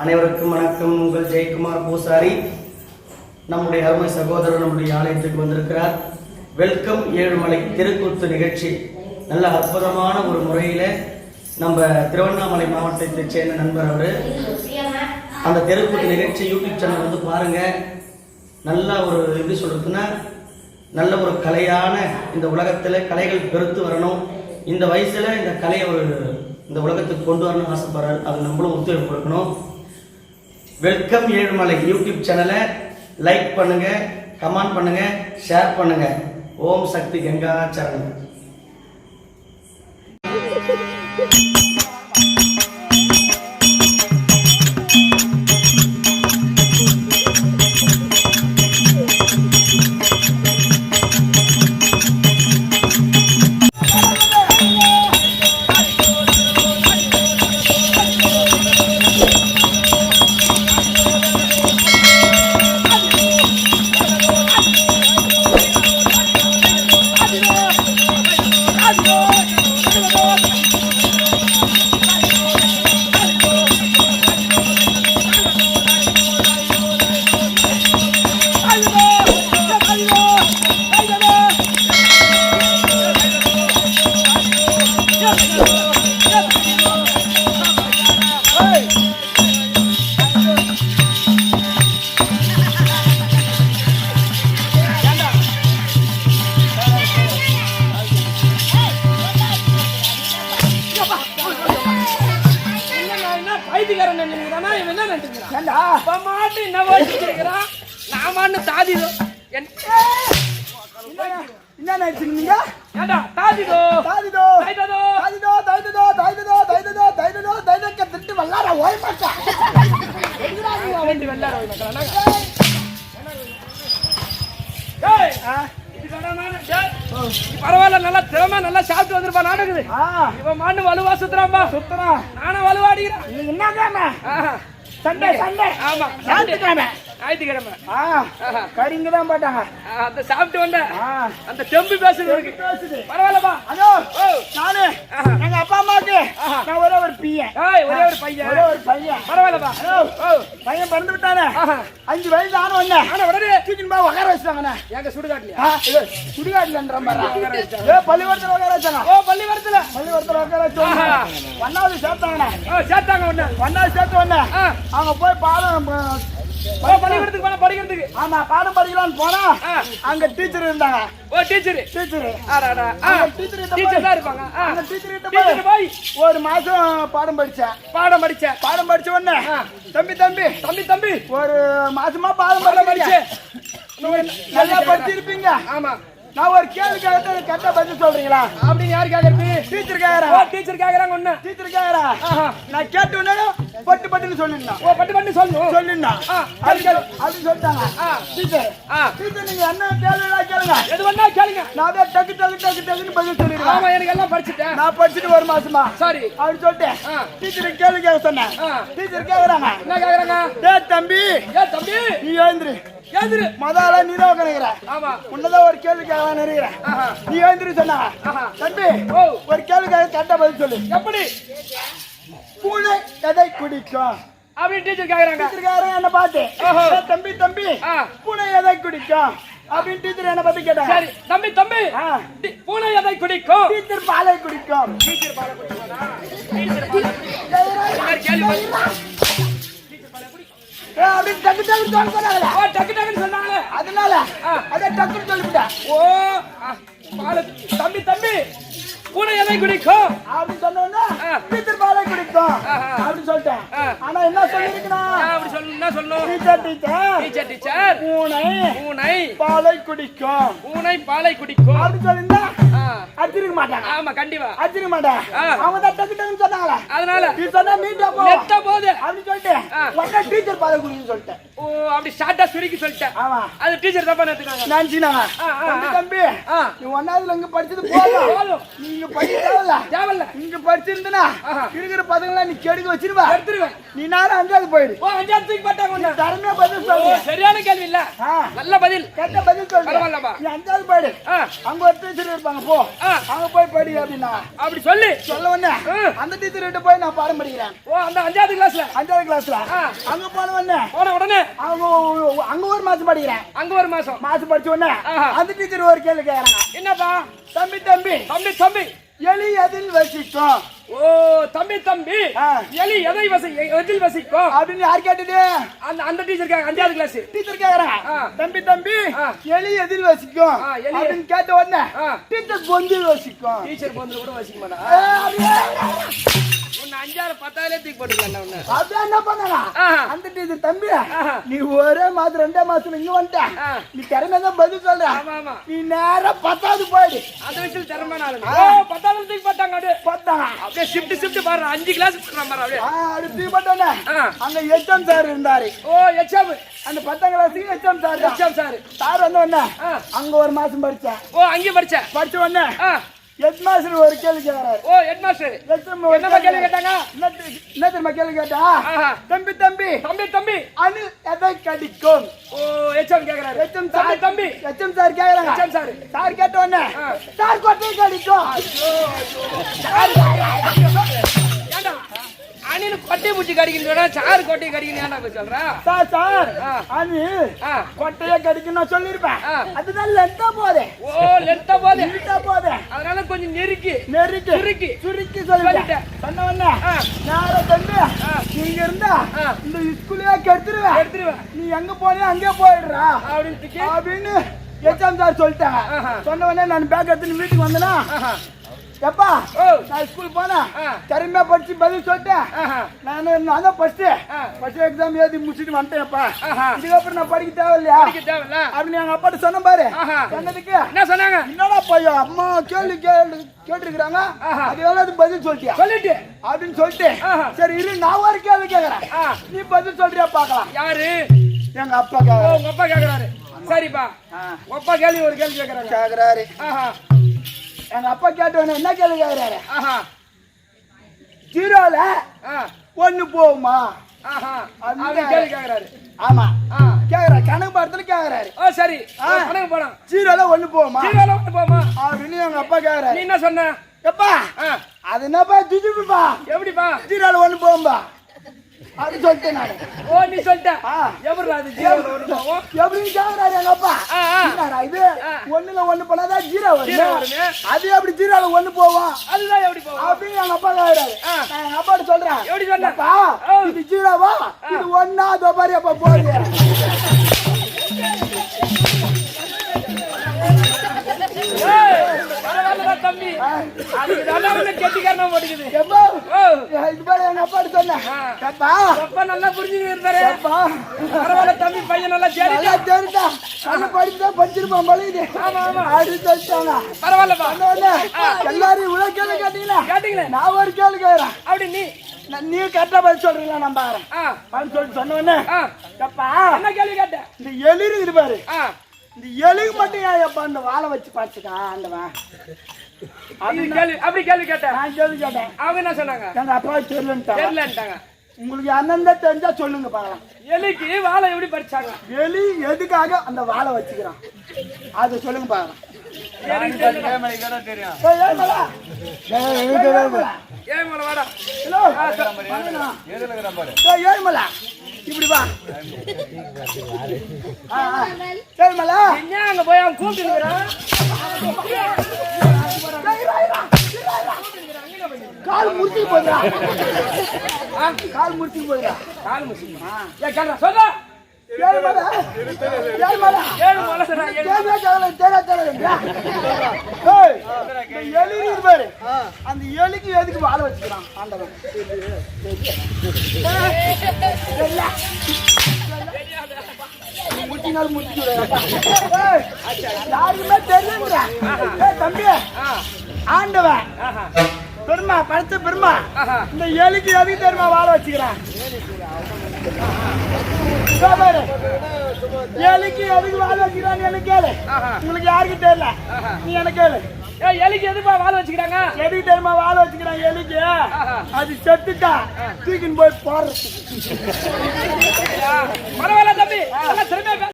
அனைவருக்கும் வணக்கம். உங்கள் ஜெயக்குமார் பூசாரி. நம்முடைய அருமை சகோதரர் நம்முடைய ஆலயத்துக்கு வந்திருக்கிறார். வெல்கம் ஏழுமலை தெருக்கூத்து நிகழ்ச்சி நல்ல அற்புதமான ஒரு முறையில நம்ம திருவண்ணாமலை மாவட்டத்தை சேர்ந்த நண்பர் அவரு. அந்த தெருக்கூத்து நிகழ்ச்சி யூடியூப் சேனல் வந்து பாருங்க. நல்ல ஒரு எப்படி சொல்றதுன்னா நல்ல ஒரு கலையான இந்த உலகத்துல கலைகள் பெருத்து வரணும். இந்த வயசுல இந்த கலையை ஒரு இந்த உலகத்துக்கு கொண்டு வரணும்னு ஆசைப்படுறாரு. அது நம்மளும் ஒத்துழைப்பு கொடுக்கணும். வெல்கம் ஏழுமலை யூடியூப் சேனலை லைக் பண்ணுங்க, கமெண்ட் பண்ணுங்க, ஷேர் பண்ணுங்க. ஓம் சக்தி கங்கா சரணம். பரவாயில்ல, நல்லா திறமை, நல்லா சாப்பிட்டு வந்துருப்பா. நாடகுது இவன் மாண்டு வலுவா சுத்துறான்பா. சுத்துறான், நானும் வலுவா அடிக்கிறேன். என்ன சண்டே சண்டே ஆமா ஞாயிற்றுக்கிழமை கறிங்க தான் போட்டாங்க. அந்த சாப்பிட்டு வந்த அந்த தெம்பு பேசுறது பரவாயில்லப்பா. அதோ நானு எங்க அப்பா அம்மாவுக்கு நான் ஒரே ஒரு பையன். ஒரே ஒரு பையன் பரவாயில்லப்பா. பையன் பிறந்து விட்டானே, 5 வயசு ஆன உடனே உடனே தூக்கின்னு போய் உட்கார வச்சுட்டாங்கண்ணே. எங்க சுடுகாட்டுல சுடுகாட்டுல பள்ளிக்கூடத்துல உட்கார வச்சாங்க. பள்ளிக்கூடத்துல உட்கார வச்சாங்க. 1வது சேர்த்தாங்கண்ணே. சேர்த்தாங்க உடனே 1வது சேர்த்த உடனே அவங்க போய் பாடம் பள்ளிக்கூடத்துக்கு போனா படிக்கிறதுக்கு. ஆமா, பாடம் படிக்கலாம்னு போனா அங்க டீச்சர் இருந்தாங்க. டீச்சர் தான் இருப்பாங்க. அந்த டீச்சர் கிட்ட போய் 1 மாசம் பாடம் படிச்ச உடனே தம்பி 1 மாசமா பாடம் படிச்சு நல்லா படிச்சிருப்பீங்க. ஆமா, நான் ஒரு கேள்வி கேட்கறது கரெக்டா பதில் சொல்றீங்களா அப்படின்னு யாரு கேக்குறது? டீச்சர் கேக்குறாங்க. டீச்சர் கேக்குறாங்க. ஒண்ணு டீச்சர் கேக்குறா. நான் கேட்ட உடனே பட்டுன்னு சொல்லிடலாம். பட்டு சொல்லணும் அப்படின்னு சொல்லிட்டாங்க. டீச்சர் நீங்க என்ன கேள்வி கேளுங்க, எது வேணா கேளுங்க, நான் தான் டக்குன்னு பதில் சொல்லிடுறேன். ஆமா, எனக்கு எல்லாம் படிச்சுட்டேன். நான் படிச்சுட்டு 1 மாசமா சரி அப்படின்னு சொல்லிட்டு டீச்சர் கேள்வி கேட்க சொன்னேன். டீச்சர் கேக்குறாங்க. என்ன கேக்குறாங்க? தம்பி நீ எழுந்துரு. மதால நீதான் உட்காந்துக்கிற. ஆமா, உன்னதான் ஒரு கேள்வி கேட்க நினைக்கிறேன். நீ எழுந்திரு சொன்னாங்க. தம்பி ஒரு கேள்வி கேட்க கரெக்டா பதில் சொல்லு. எப்படி? பூனை எதை குடிக்கும் அப்படின்னு டீச்சர் கேக்குறாங்க. என்ன பார்த்து தம்பி பூனை எதை குடிக்கும் அப்படின்னு டீச்சர் என்ன பத்தி கேட்டாங்க. சரி தம்பி பூனை எதை குடிக்கும்? டீச்சர் பாலை குடிக்கும். அதனால அதை டக்குன்னு சொல்லிவிட்டேன். தம்பி பூனை எதை குடிக்கும் அப்படின்னு சொன்ன டீச்சர் பாலை குடிக்கும் அப்படின்னு சொல்லிட்டேன். ஆனா என்ன சொல்லிருக்கணும்? அப்படி சொல்லணும். டீச்சர் பூனை பாலை குடிக்கும். அப்படி சொல்லிருந்தா அடிச்சிருக்க மாட்டாங்க. ஆமா, கண்டிப்பா அடிச்சிருக்க மாட்டாங்க. அவங்க தான் டக்குன்னு சொன்னாங்களா, அதனால நீ சொன்னா நீட்டா போகுது அப்படின்னு சொல்லிட்டு டீச்சர் பாலை குடிக்குன்னு சொல்லிட்டேன். ஓ அப்படி ஷார்ட்டா சுருக்கி சொல்லிட்டேன். ஆமா அது டீச்சர் தப்பா நினைச்சுக்காங்க. நினைச்சுனாங்க. தம்பி நீ ஒன்னாவதுல இங்க படிச்சது போதும். நீங்க படிக்கல தேவல்ல. இங்க படிச்சிருந்தனா இருக்கிற பதங்கள நீ கெடுக்க வச்சிருவா. எடுத்துருவேன். நீ நேரா அஞ்சாவது போயிடு. ஓ அஞ்சாவது தூக்கி போட்டாங்க. தரமே பதில் சொல்லு. சரியான கேள்வி இல்ல. நல்ல பதில். கேட்ட பதில் சொல்லு. பரவாயில்லப்பா. நீ அஞ்சாவது போயிடு. அங்க ஒரு டீச்சர் இருப்பாங்க போ. அங்க போய் படி அப்படினா. அப்படி சொல்லி சொல்ல உடனே அந்த டீச்சர் கிட்ட போய் நான் பாடம் படிக்கிறேன். ஓ அந்த அஞ்சாவது கிளாஸ்ல அங்க போன உடனே அங்க ஒரு மாசம் படிக்கிறேன். அங்க ஒரு மாசம் படிச்ச உடனே அந்த டீச்சர் ஒரு கேள்வி கேக்குறாங்க. என்னப்பா? தம்பி எலி எதில் வசிக்கும்? ஓ தம்பி எலி எதில் வசிக்கும் அப்படின்னு யார் கேட்டது? அந்த டீச்சர் கேக்க அஞ்சாவது கிளாஸ் டீச்சர் கேக்குறாங்க. தம்பி எலி எதில் வசிக்கும் அப்படின்னு கேட்ட உடனே டீச்சர் பொந்தில் வசிக்கும். டீச்சர் பொந்தில் கூட வசிக்க மாட்டா. அஞ்சாறு பத்தாயிலே தூக்கி போட்டுக்கலாம். அப்படியே என்ன பண்ணாங்க அந்த டீச்சர்? தம்பி நீ ஒரே மாசம் 2 மாசம் இங்க வந்துட்ட. நீ திறமை தான் பதில் சொல்ற. நீ நேரா 10வது போயிடு. அந்த விஷயம் திறமை நாளு 10வது தூக்கி போட்டாங்க. அப்படியே ஷிஃப்ட் பாரு 5 கிளாஸ் போறான் பாரு. அப்படியே அடுத்து போட்டானே அங்க எச்எம் சார் இருந்தாரு. ஓ எச்எம் அந்த 10ஆம் கிளாஸ்க்கு எச்எம் சார் வந்த உடனே அங்க ஒரு மாசம் படிச்சேன். ஓ அங்கே படிச்ச உடனே ஹெட் மாஸ்டர் ஒரு கேள்வி கேக்குறாரு. ஓ ஹெட் மாஸ்டர் என்ன கேள்வி கேட்டாங்க? என்ன தெரியுமா கேள்வி கேட்டா? தம்பி அணு எதை கடிக்கும்? ஓ எச்எம் கேக்குறாரு. எச்எம் சார் கேக்குறாங்க. சார் கேட்ட உடனே சார் கொட்டை கடிக்கும். ஏண்டா அணில கொட்டை பூச்சி கடிக்கணும்னா சார் கொட்டை கடிக்கணும் ஏன்டா சொல்றா? சார் அணி கொட்டையை கடிக்கணும் நான் சொல்லிருப்பேன். அதுதான் லென்த்தா போதே. ஓ லென்த்தா போதே. அதனால கொஞ்சம் நெருக்கி சுருக்கி சொல்லிட்டேன். சொன்ன உடனே நேரா தம்பி நீங்க இருந்தா இந்த ஸ்கூல்ல கெடுத்துருவேன். நீ எங்க போனியோ அங்கே போயிடுறா அப்படின்னு எச்எம் சார் சொல்லிட்டாங்க. சொன்ன உடனே நான் பேக் எடுத்து வீட்டுக்கு வந்தேனா எப்பா நான் ஸ்கூல் போனேன். திறமையா படிச்சு பதில் சொல்லிட்டேன். நான் தான் ஃபர்ஸ்ட் எக்ஸாம் எழுதி முடிச்சுட்டு வந்துட்டேன்ப்பா. இதுக்கப்புறம் நான் படிக்க தேவையில்லையா அப்படின்னு எங்க அப்பாட்ட சொன்ன பாரு. சொன்னதுக்கு என்ன சொன்னாங்க? என்னடா பையா அம்மா கேள்வி கேட்டிருக்கிறாங்க அது எவ்வளவு பதில் சொல்லிட்டு அப்படின்னு சொல்லிட்டு சரி இரு நான் ஒரு கேள்வி கேக்குறேன். நீ பதில் சொல்றியா பாக்கலாம். யாரு? எங்க அப்பா. உங்க அப்பா கேக்குறாரு. சரிப்பா உங்க அப்பா கேள்வி ஒரு கேள்வி கேக்குறாரு. எங்க அப்பா கேட்டவன என்ன கேள்வி கேக்குறாரு? 0ல 1 போகுமா கேள்வி கேக்குறாரு. ஆமா கேக்குறாரு. கணக்கு பாடத்துல கேக்குறாரு. ஓ சரி கணக்கு பாடம் 0ல 1 போகுமா அப்படின்னு எங்க அப்பா கேக்குறாரு. நீ என்ன சொன்ன? எப்பா அது என்னப்பா ஜிஜிபா எப்படிப்பா 0ல 1 போகும்பா அது சொல்லிட்டேன் நானு. ஓ நீ சொல்லிட்ட எப்படி அது 0ல 1 போகும் எப்படின்னு கேக்குறாரு எங்க அப்பா. இது 1ல 1 போனாதான் 0 வரும். அது எப்படி 0ல 1 போகும்? அதுதான் எப்படி போகும் அப்படின்னு எங்க அப்பா கேக்குறாரு. நான் எங்க அப்பாட்ட சொல்றேன். எப்படி சொன்னப்பா? இது 0வா இது 1ஆ அதோ பாரு அப்பா போகுது. தம்பி அதுக்கு நல்லா கெட்டிக்காரனா போட்டுக்குது. இது பாரு எங்க அப்பாட்ட சொன்னேன். அப்பா நல்லா புரிஞ்சுக்கிட்டு இருந்தாரு. பரவாயில்ல தம்பி பையன் நல்லா தெரிஞ்சா நல்லா படிச்சுதான் படிச்சிருப்பான் பழகுது. அப்படின்னு சொல்லிட்டாங்க. பரவாயில்லப்பா எல்லாரும் இவ்வளவு கேள்வி கேட்டீங்களே நான் ஒரு கேள்வி கேக்குறேன். அப்படி நீ கரெக்டா பதில் சொல்றீங்களா? நான் பாக்குறேன் சொல்லிட்டு சொன்ன உடனே என்ன கேள்வி கேட்ட? இந்த எலி இருக்குது பாரு இந்த எலிக்கு மட்டும் ஏன் எப்ப அந்த வாழை வச்சு பார்த்துக்கான் ஆண்டவன் அப்படி கேள்வி கேட்டேன். நான் கேள்வி கேட்டேன். அவங்க என்ன சொன்னாங்க? எங்க அப்பா தெரியலன்ட்டாங்க. உங்களுக்கு அண்ணன் தெரிஞ்சா சொல்லுங்க பாக்கலாம். எலிக்கு வாழை எப்படி படிச்சாங்க? எலி எதுக்காக அந்த வாழை வச்சுக்கிறான் அது சொல்லுங்க பாக்கலாம். இப்படி வா சரிமலா அங்க போய் அவன் கூப்பிட்டு கால் முறிச்சு போயிடா. கால் முடிச்சு போயிடா. சொல்ல அந்த எலிக்கு எதுக்கு வாழ வச்சுக்கிறான் ஆண்டவன்? முட்டினால் முடிச்சு யாருக்குமே தெரியல தம்பி ஆண்டவன் பெருமா படுத்த பெருமா இந்த எலிக்கு எதுக்கு தெரியுமா வாழ வச்சுக்கிறான்? இதோ பாரு. எலிக்கு எதுக்கு வாழ வச்சுக்கிறாங்க எனக்கு கேளு. உங்களுக்கு யாருக்கு தெரியல, நீ எனக்கு கேளு. ஏய் எலிக்கு எதுப்பா வாழ வச்சுக்கிறாங்க? எதுக்கு தெரியுமா வாழ வச்சுக்கிறாங்க எலிக்கு? அது செத்துட்டா தூக்கின்னு போய் போடுறது. பரவாயில்ல தம்பி, நல்லா திறமையா